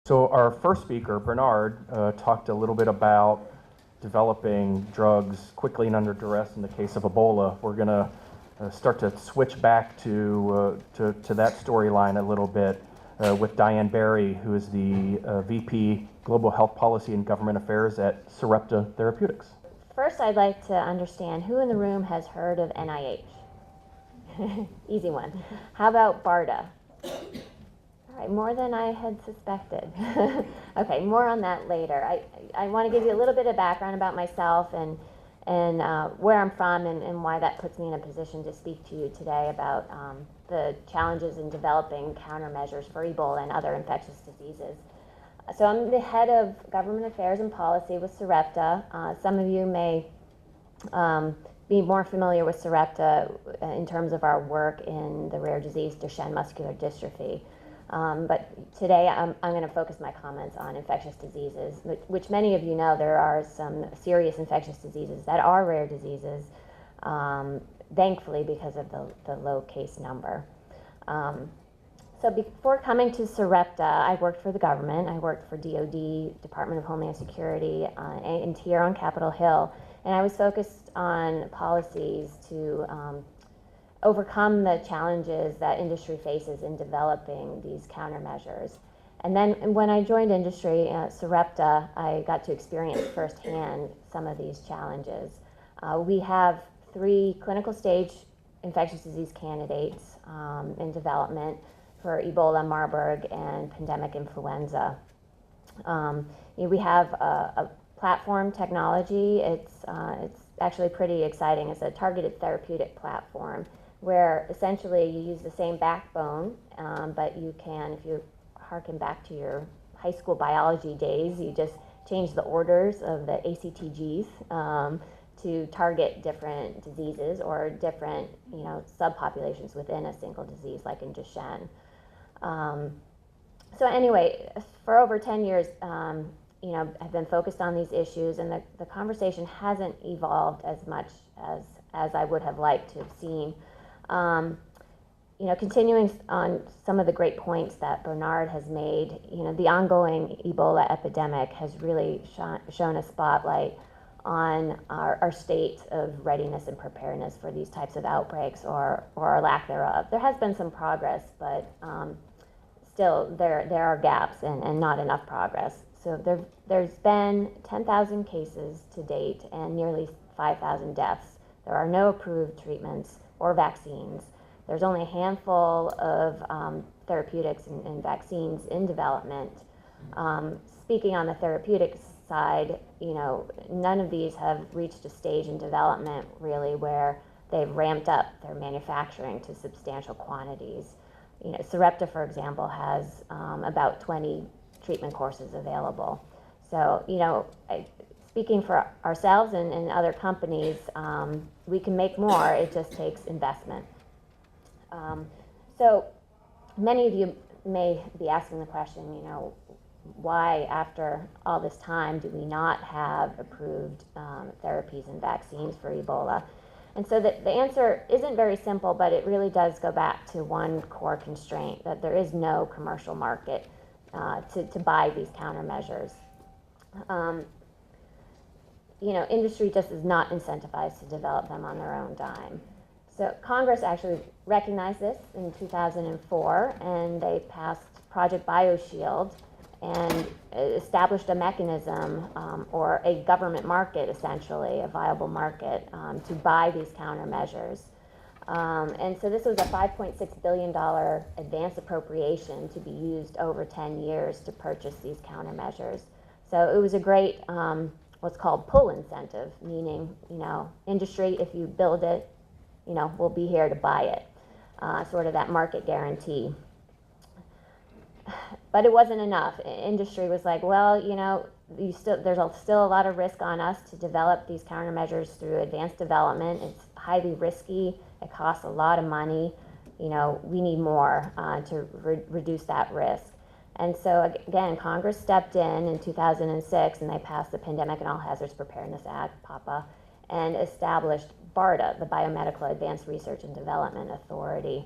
So our first speaker, Bernard, talked a little bit about developing drugs quickly and under duress in the case of Ebola. We're going to start to switch back to that storyline a little bit with Diane Barry, who is the VP Global Health Policy and Government Affairs at Sarepta Therapeutics. First, I'd like to understand who in the room has heard of NIH? Easy one. How about BARDA? All right, more than I had suspected. Okay, more on that later. I want to give you a little bit of background about myself and where I'm from and why that puts me in a position to speak to you today about the challenges in developing countermeasures for Ebola and other infectious diseases. So I'm the head of government affairs and policy with Sarepta. Some of you may be more familiar with Sarepta in terms of our work in the rare disease Duchenne muscular dystrophy. But today I'm going to focus my comments on infectious diseases, which many of you know there are some serious infectious diseases that are rare diseases, thankfully because of the low case number. So before coming to Sarepta, I worked for the government. I worked for DoD, Department of Homeland Security, and here on Capitol Hill. And I was focused on policies to overcome the challenges that industry faces in developing these countermeasures. And then when I joined industry at Sarepta, I got to experience firsthand some of these challenges. We have 3 clinical stage infectious disease candidates in development for Ebola, Marburg, and pandemic influenza. We have a platform technology. It's actually pretty exciting. It's a targeted therapeutic platform where essentially you use the same backbone, but you can, if you harken back to your high school biology days, you just change the orders of the ACTGs to target different diseases or different, subpopulations within a single disease, like in Duchenne. So anyway, for over 10 years, I've been focused on these issues, and the conversation hasn't evolved as much as I would have liked to have seen. Continuing on some of the great points that Bernard has made, the ongoing Ebola epidemic has really shown a spotlight on our state of readiness and preparedness for these types of outbreaks or lack thereof. There has been some progress, but still there are gaps and not enough progress. So there's been 10,000 cases to date and nearly 5,000 deaths. There are no approved treatments or vaccines. There's only a handful of therapeutics and vaccines in development. Speaking on the therapeutics side, none of these have reached a stage in development really where they've ramped up their manufacturing to substantial quantities. Sarepta, for example, has about 20 treatment courses available. So, speaking for ourselves and other companies, we can make more. It just takes investment. So many of you may be asking the question, why after all this time do we not have approved therapies and vaccines for Ebola? And so the answer isn't very simple, but it really does go back to one core constraint, that there is no commercial market to buy these countermeasures. Industry just is not incentivized to develop them on their own dime. So Congress actually recognized this in 2004, and they passed Project BioShield and established a mechanism or a government market, essentially, a viable market to buy these countermeasures. And so this was a $5.6 billion advance appropriation to be used over 10 years to purchase these countermeasures. So it was a great, what's called pull incentive, meaning, industry, if you build it, we'll be here to buy it, sort of that market guarantee. But it wasn't enough. Industry was like, well, there's still a lot of risk on us to develop these countermeasures through advanced development. It's highly risky. It costs a lot of money. We need more to reduce that risk. And so again, Congress stepped in 2006, and they passed the Pandemic and All Hazards Preparedness Act, PAPA, and established BARDA, the Biomedical Advanced Research and Development Authority.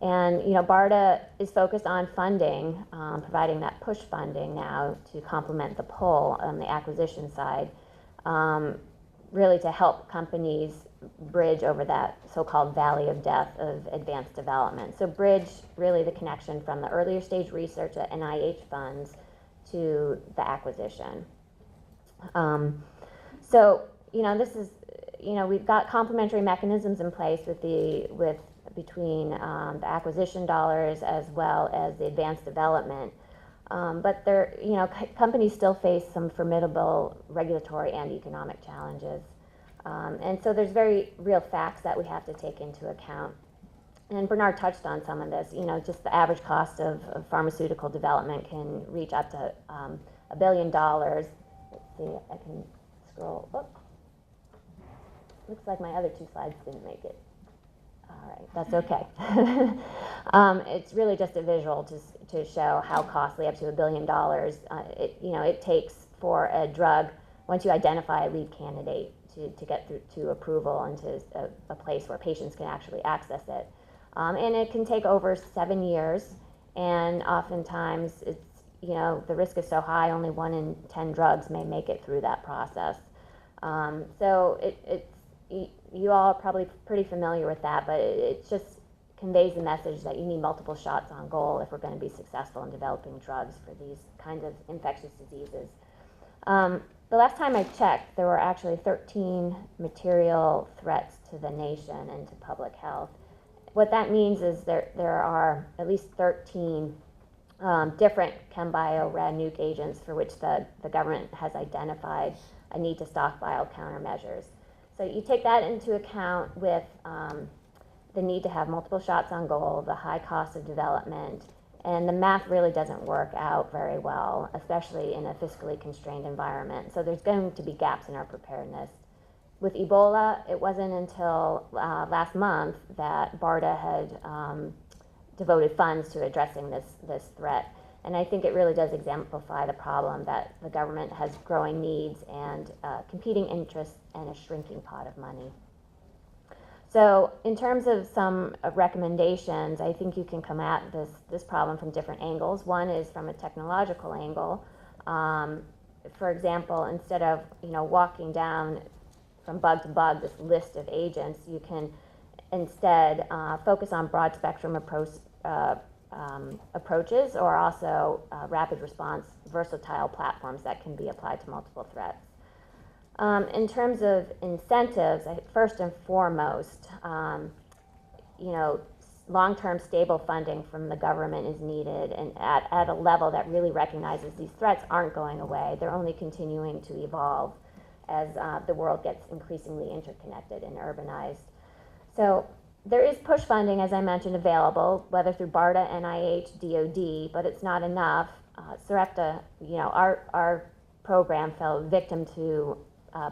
And BARDA is focused on funding, providing that push funding now to complement the pull on the acquisition side, really to help companies bridge over that so-called valley of death of advanced development. So bridge really the connection from the earlier stage research that NIH funds to the acquisition. This is, we've got complementary mechanisms in place between the acquisition dollars as well as the advanced development. But companies still face some formidable regulatory and economic challenges. And so there's very real facts that we have to take into account. And Bernard touched on some of this, just the average cost of pharmaceutical development can reach up to $1 billion. Let's see, I can scroll. Oh, looks like my other two slides didn't make it. All right, that's okay. It's really just a visual to show how costly, up to $1 billion, it takes for a drug, once you identify a lead candidate, to get through to approval and to a place where patients can actually access it. And it can take over 7 years, and oftentimes it's, the risk is so high, only 1 in 10 drugs may make it through that process. You all are probably pretty familiar with that, but it just conveys the message that you need multiple shots on goal if we're going to be successful in developing drugs for these kinds of infectious diseases. The last time I checked, there were actually 13 material threats to the nation and to public health. What that means is there are at least 13 different chem-bio rad nuke agents for which the government has identified a need to stockpile countermeasures. So you take that into account with the need to have multiple shots on goal, the high cost of development, and the math really doesn't work out very well, especially in a fiscally constrained environment. So there's going to be gaps in our preparedness. With Ebola, it wasn't until last month that BARDA had devoted funds to addressing this threat. And I think it really does exemplify the problem that the government has growing needs and competing interests and a shrinking pot of money. So in terms of some recommendations, I think you can come at this problem from different angles. One is from a technological angle. For example, instead of walking down from bug to bug this list of agents, you can instead focus on broad spectrum approaches, or also rapid response versatile platforms that can be applied to multiple threats. In terms of incentives, first and foremost, long-term stable funding from the government is needed, and at a level that really recognizes these threats aren't going away. They're only continuing to evolve as the world gets increasingly interconnected and urbanized. So there is push funding, as I mentioned, available, whether through BARDA, NIH, DoD, but it's not enough. Sarepta, our program fell victim to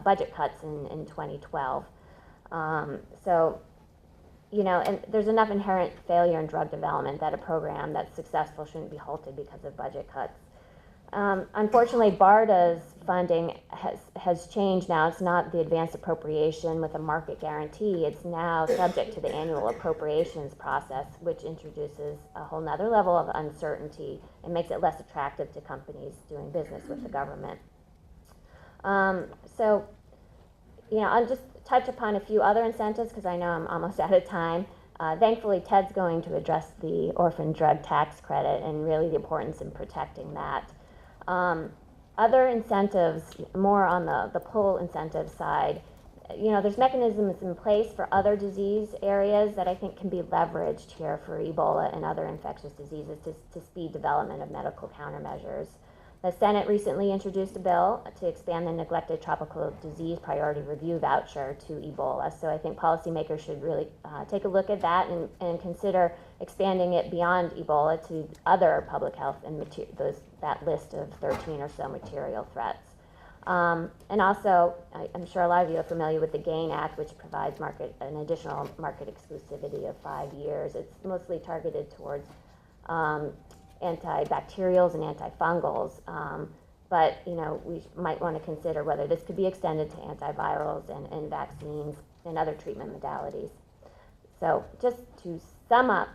budget cuts in 2012. And there's enough inherent failure in drug development that a program that's successful shouldn't be halted because of budget cuts. Unfortunately, BARDA's funding has changed now. It's not the advanced appropriation with a market guarantee. It's now subject to the annual appropriations process, which introduces a whole nother level of uncertainty and makes it less attractive to companies doing business with the government. I'll just touch upon a few other incentives because I know I'm almost out of time. Thankfully, Ted's going to address the orphan drug tax credit and really the importance in protecting that. Other incentives, more on the pull incentive side, there's mechanisms in place for other disease areas that I think can be leveraged here for Ebola and other infectious diseases to speed development of medical countermeasures. The Senate recently introduced a bill to expand the neglected tropical disease priority review voucher to Ebola. So I think policymakers should really take a look at that and consider expanding it beyond Ebola to other public health and that list of 13 or so material threats. And also, I'm sure a lot of you are familiar with the GAIN Act, which provides an additional market exclusivity of 5 years. It's mostly targeted towards antibacterials and antifungals, but we might want to consider whether this could be extended to antivirals and vaccines and other treatment modalities. So just to sum up,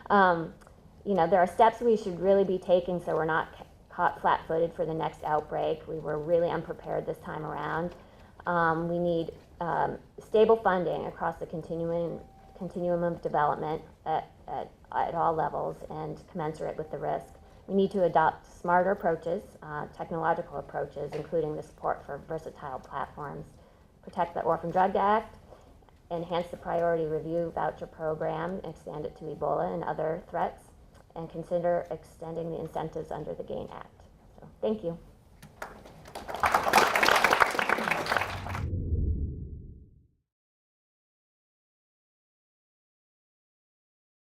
there are steps we should really be taking so we're not caught flat-footed for the next outbreak. We were really unprepared this time around. We need stable funding across the continuum of development at all levels and commensurate with the risk. We need to adopt smarter approaches, technological approaches, including the support for versatile platforms, protect the Orphan Drug Act, enhance the priority review voucher program, expand it to Ebola and other threats, and consider extending the incentives under the GAIN Act. So, thank you.